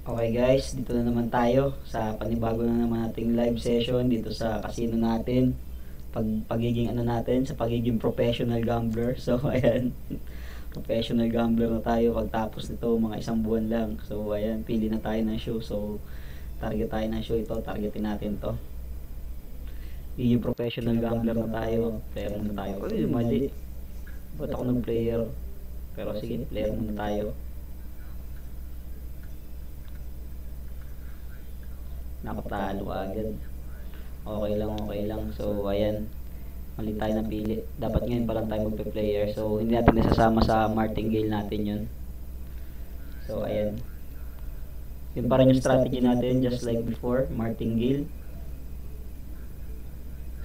Okay guys, dito na naman tayo sa panibago na naman nating live session dito sa casino natin. Pagiging ano natin, sa pagiging professional gambler. So ayan, professional gambler na tayo pagtapos nito, mga isang buwan lang. So ayan, pili na tayo ng show. So target tayo ng show ito, targetin natin to. Pagiging professional gambler na tayo, player muna tayo. Uy, mali. Ba't ako ng player? Pero sige, player muna tayo. Nakatalo agad. Okay lang. So ayan, mali tayo napili. Dapat ngayon pa lang tayo magpe-player. So hindi natin nasasama sa martingale natin yun. So ayan, yun pa rin yung strategy natin, just like before, martingale.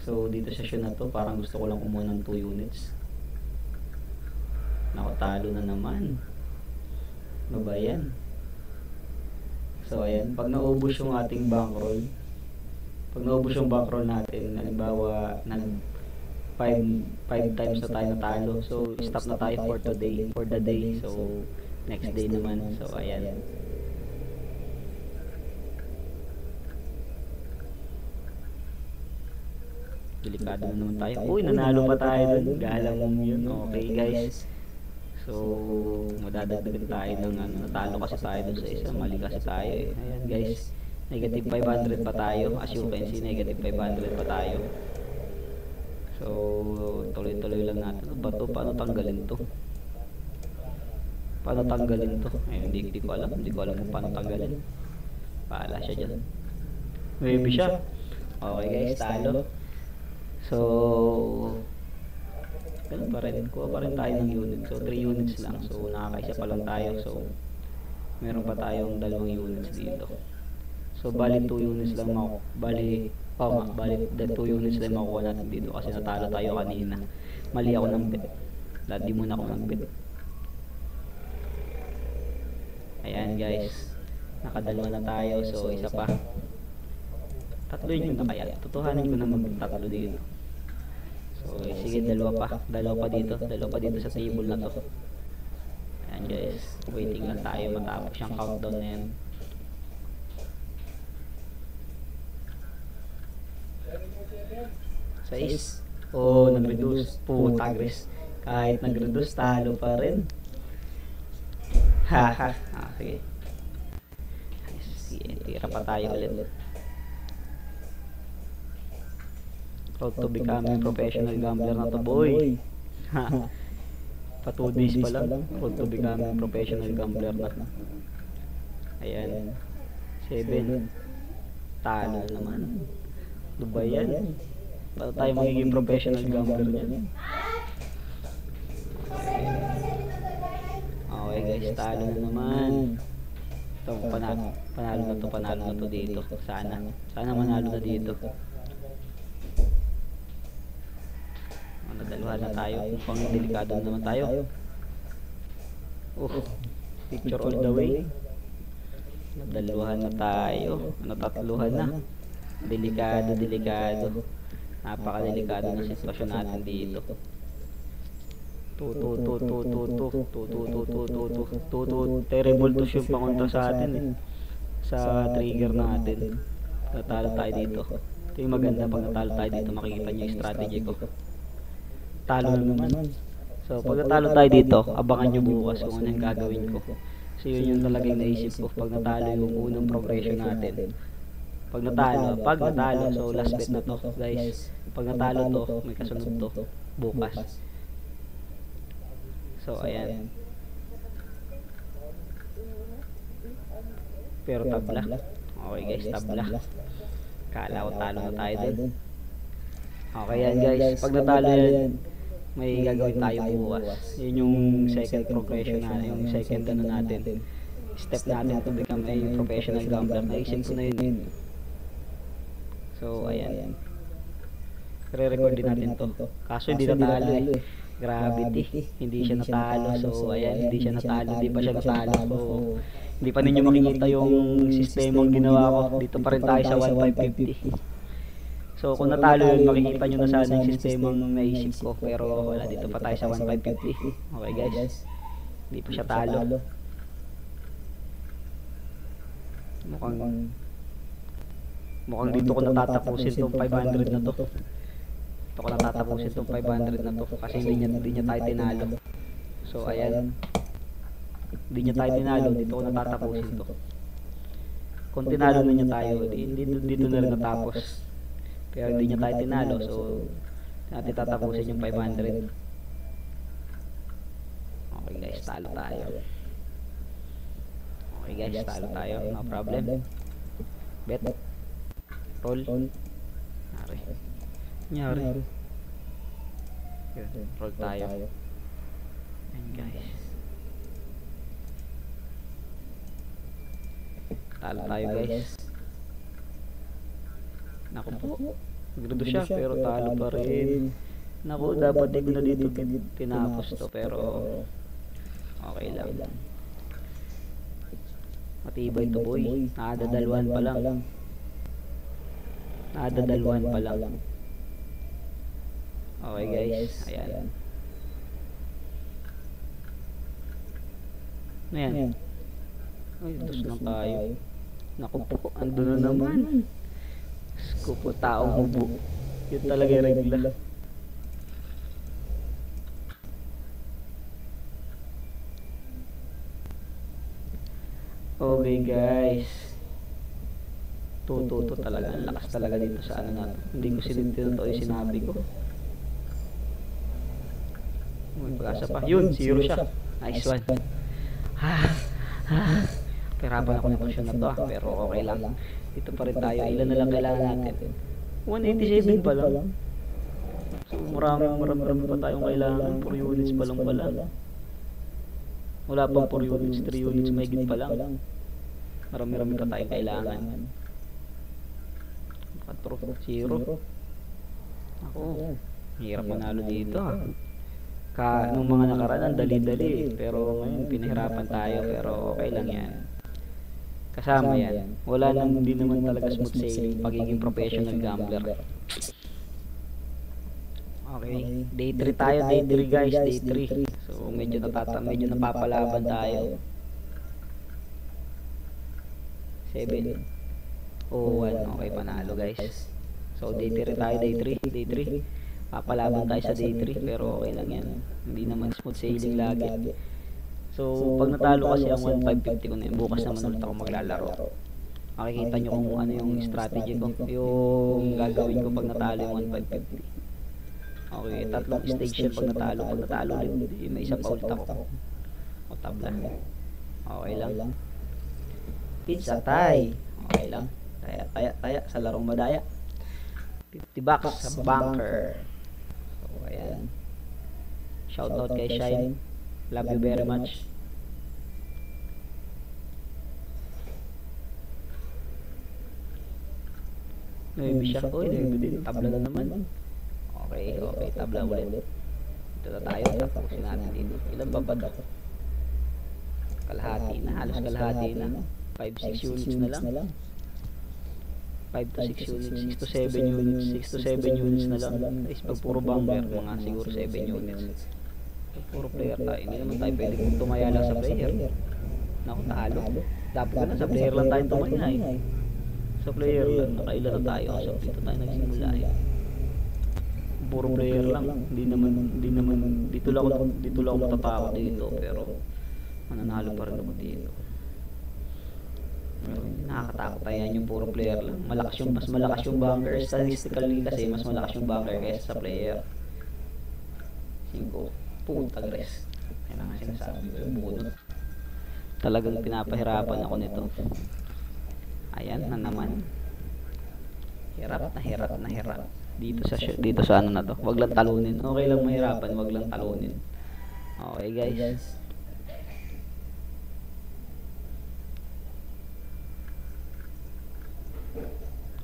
So dito sa show na to, parang gusto ko lang kumuha ng 2 units. Nakatalo na naman. Ano ba yan? So ayan, pag naubos yung ating bankroll, natin, halimbawa nag 5 times na tayo natalo, so stop na tayo for the day. So next day naman. So ayan, delikado na naman tayo. Uy, nanalo pa tayo dun. Galang yun. Okay guys, so madadagdagan tayo ng ano, natalo kasi tayo dun sa isa, mali kasi tayo eh. Ayan guys, negative 500 pa tayo. As you can see, negative 500 pa tayo. So tuloy-tuloy lang natin. Ano ba to? Paano tanggalin to? Ayun, hindi ko alam kung paano tanggalin. Paala siya dyan. Maybe siya. Okay guys, talo. So ganun pa rin, kuha pa rin tayo ng unit. So 3 units lang, so nakakaisa pa lang tayo. So meron pa tayong 2 units dito. So bali 2 units lang bali 2 units lang makuha natin dito kasi natalo tayo kanina. Mali ako ng bet. Di muna ako ng bet. Ayan guys, nakadalawa na tayo. So isa pa, tatloin yun na kaya. Tutuhanin ko na magtatlo dito. So sige, dalawa pa dito sa table na to. Ayan guys, waiting lang tayo matapos yung countdown na yan. Sais. Oh, nag-reduce. Puta gris. Kahit nag-reduce, talo pa rin. Haha. Sige. Sige, tira pa tayo ulit. Proud to becoming professional gambler na to, boy. Pa 2 days pa lang, proud to becoming professional gambler na. Ayan, 7. Talo naman. Ano ba yan? Paano tayo magiging professional gambler niyan? Okay guys, talo na naman. Ito, panalo na to dito. Sana manalo na dito. Nadaluhan na tayo, mukhang delikado naman tayo. Picture all the way. Nadaluhan na tayo, natatluhan na. Delikado. Napakadelikado ng sitwasyon natin dito. Terrible to shoot pakunta sa atin eh. Sa trigger natin. Natalo tayo dito. Ito yung maganda, pag natalo tayo dito makikita nyo yung strategy ko. Talo na naman. So pag natalo tayo dito, abangan nyo bukas kung ano yung gagawin ko. So yun yung talagang naisip ko pag natalo yung unang progression natin. Pag natalo, so last bet na to guys. Pag natalo to, may kasunod to bukas. So ayan, pero tabla. Okay guys, tabla. Kala ko talo na tayo din. Okay yan guys, pag natalo yan, may gagawin tayo bukas. Yun yung second progression natin, yung second ano natin, step natin to become a professional gambler. Naisip ko na yun. So ayan, re-record din natin to. Kaso hindi natalo eh. Gravity, hindi siya natalo. So ayan, hindi pa siya natalo. So hindi pa ninyo makikita yung sistemang ginawa ko. Dito pa rin tayo sa 1550. So kung natalo yun, makikita nyo na sana yung sistemang naisip ko. Pero wala, dito pa tayo sa 1550. Okay guys, hindi pa siya talo. Mukhang dito ko natatapusin tong 500 na to. Dito ko natatapusin tong 500 na to kasi hindi niya tayo tinalo. So ayan, hindi niya tayo tinalo, dito ko natatapusin to. Kung tinalo na niya tayo, dito na rin natapos. Pero hindi niya tayo tinalo, so natin tatapusin yung 500. Okay guys, talo tayo. Okay guys, talo tayo, no problem. Bet. Roll. Nyari. Yun, roll tayo. Ayan guys. Talo tayo guys. Naku po. Grado siya pero talo pa rin. Naku, dapat di ko na dito tinapos to pero okay lang. Matibay to boy. Nakadadalwan pa lang. Nakadadalwan pa lang. Okay guys, ayan. Ayan. Ay, tos lang tayo. Naku po, andun na naman. Skupo taong hubo. Yun talaga yung regla. Okay guys. Tututo talaga. Ang lakas talaga dito sa ano natin. Hindi ko sinintinto yung sinabi ko. May pag-asa pa. Yun, zero siya. Nice one. Perapan ako ng question na to pero okay lang. Dito pa rin tayo. Ilan na lang kailangan natin? 187 pa lang. So marami pa tayong kailangan. 4 units pa lang pala. Wala pang 4 units, 3 units mahigit pa lang. Marami pa tayong kailangan. 4-0. Ako, hirap manalo dito. Nung mga nakaraan, dali-dali. Pero ngayon, pinahirapan tayo. Pero okay lang yan. Kasama yan. Wala nang, hindi naman talaga smooth sailing pagiging professional gambler. Okay, day 3 tayo, day 3 guys, day 3. So medyo napapalaban tayo. 7. Oh, 1. Okay, panalo guys. So day 3 tayo, day 3. Papalaban tayo sa day 3 pero okay lang yan. Hindi naman smooth sailing lagi. So pag natalo kasi ang 1550 ko na yun, bukas naman ulit ako maglalaro. Makikita nyo kung ano yung strategy ko, yung gagawin ko pag natalo yung 1550. Okay, tatlong stage yun pag natalo. Pag natalo ulit, may isa pa ulit ako. O tabla. Okay lang. Pizza tie. Okay lang. Taya sa larong madaya. 50 bucks sa bunker. So ayan. Shoutout kay Shine. Love you very much. Maybe siya. Uy, tabla na naman. Okay, tabla ulit. Dito na tayo, tapusin natin dito. Ilan ba ba ito? Kalahati na, halos kalahati na. 5-6 units na lang. 5 to 6 units, 6 to 7 units, 6 to 7 units na lang. Is pag puro bunker, mga siguro 7 units. Pag puro player tayo, hindi naman tayo pwede kung tumaya lang sa player. Naku, talo. Dapat ka na, sa player lang tayo tumaya eh. Sa player lang, nakailan na tayo. So dito tayo nagsimula eh. Puro player lang, hindi naman dito lang ako matatakot dito pero mananalo pa rin ako dito. Pero nakakatakot tayo yan yung puro player lang. Mas malakas yung bunker statistically kasi mas malakas yung bunker kaysa sa player. 5 puta gres. Yan ang sinasabi ko yung bunot. Talagang pinapahirapan ako nito. Ayan na naman. Hirap na hirap. Dito sa ano na to. Wag lang talunin. Okay lang mahirapan, wag lang talunin. Okay guys.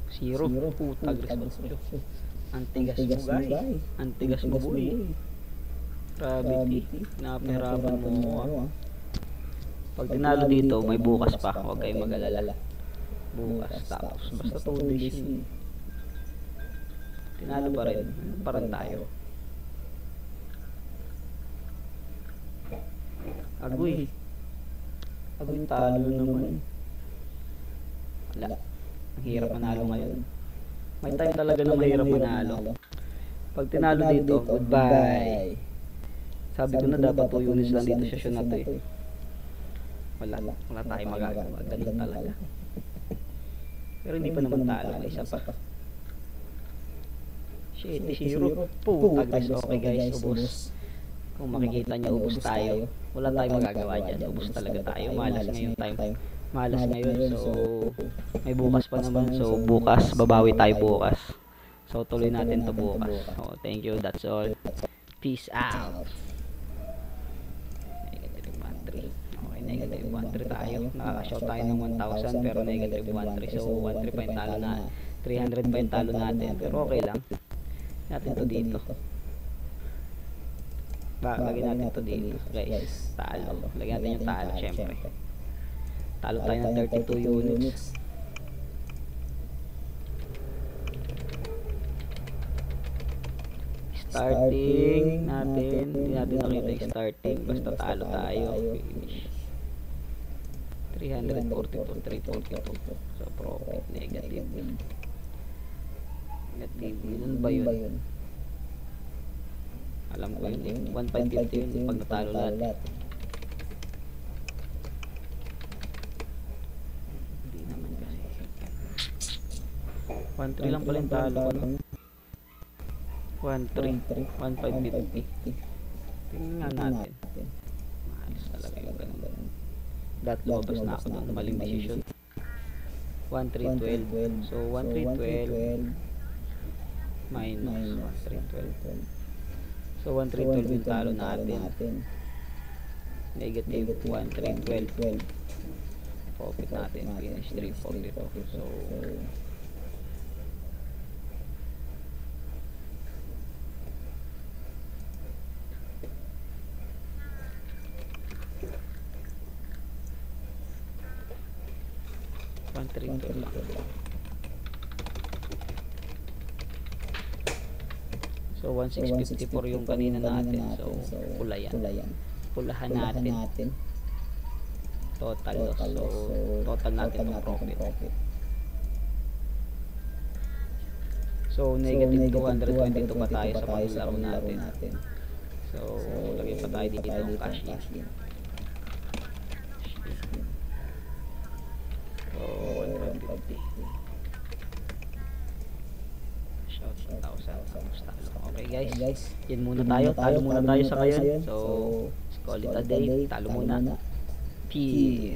Zero. Puta gres. Antigas mo boy. Gravity. Napahirapan mo. Pag tinalo dito, may bukas pa. Huwag kayong mag-alala. Bukas tapos. Basta 2 days yun. Tinalo pa rin. Parang tayo. Agoy talo naman. Wala. Ang hirap manalo ngayon. May time talaga na mahirap manalo. Pag tinalo dito, goodbye. Sabi ko na dapat 2 units lang dito sa session na to eh. Wala tayong magagawa. Ganun talaga. Pero hindi pa naman talo. May isa pa. Shit, 0. Puta guys. Okay guys, ubos. Kung makikita niya, ubos tayo. Wala tayong magagawa dyan. Ubos talaga tayo. Malas ngayon time. Malas ngayon. So, may bukas pa naman. So, bukas. Babawi tayo bukas. So, tuloy natin to bukas. So, thank you. That's all. Peace out. Negative 1-3. Okay, negative 1-3 tayo. Nakaka-shout tayo ng 1,000 pero negative 1-3. So, 1-3 pa yung talo na. 300 pa yung talo natin. Pero okay lang. Natin to dito. Lagyan natin to dito. Guys, talo. Lagyan natin yung talo, syempre. Talo tayo ng 32 units. Starting natin. Hindi natin nakita yung starting. Basta talo tayo. Finish. 342, 342. So, profit. Negative. Yun ba yun? Alam ko yun eh. 1,550 yun pag natalo lahat. Hindi naman kasi. 1,3 lang pala yung talo ko. 1,3. 1,550. Tingnan natin. Maayos talaga yung ganun. Dahil lumabas na ako doon. Maling decision. 1,312. So 1,312 minus 1,312. So 1,312 yung talo natin. Negative 1,312. Profit natin. Finish 342. So 1,312 lang. So 1,654 yung kanina natin. So pula yan. Pulahan natin. Total loss. So total natin ng profit. So negative 222 pa tayo sa paglaro natin. So lagay pa tayo dito ng cash in. So 150. Shout 1,000. Okay guys, yan muna tayo. Talo muna tayo sa ngayon. So call it a day. Talo muna. Peace.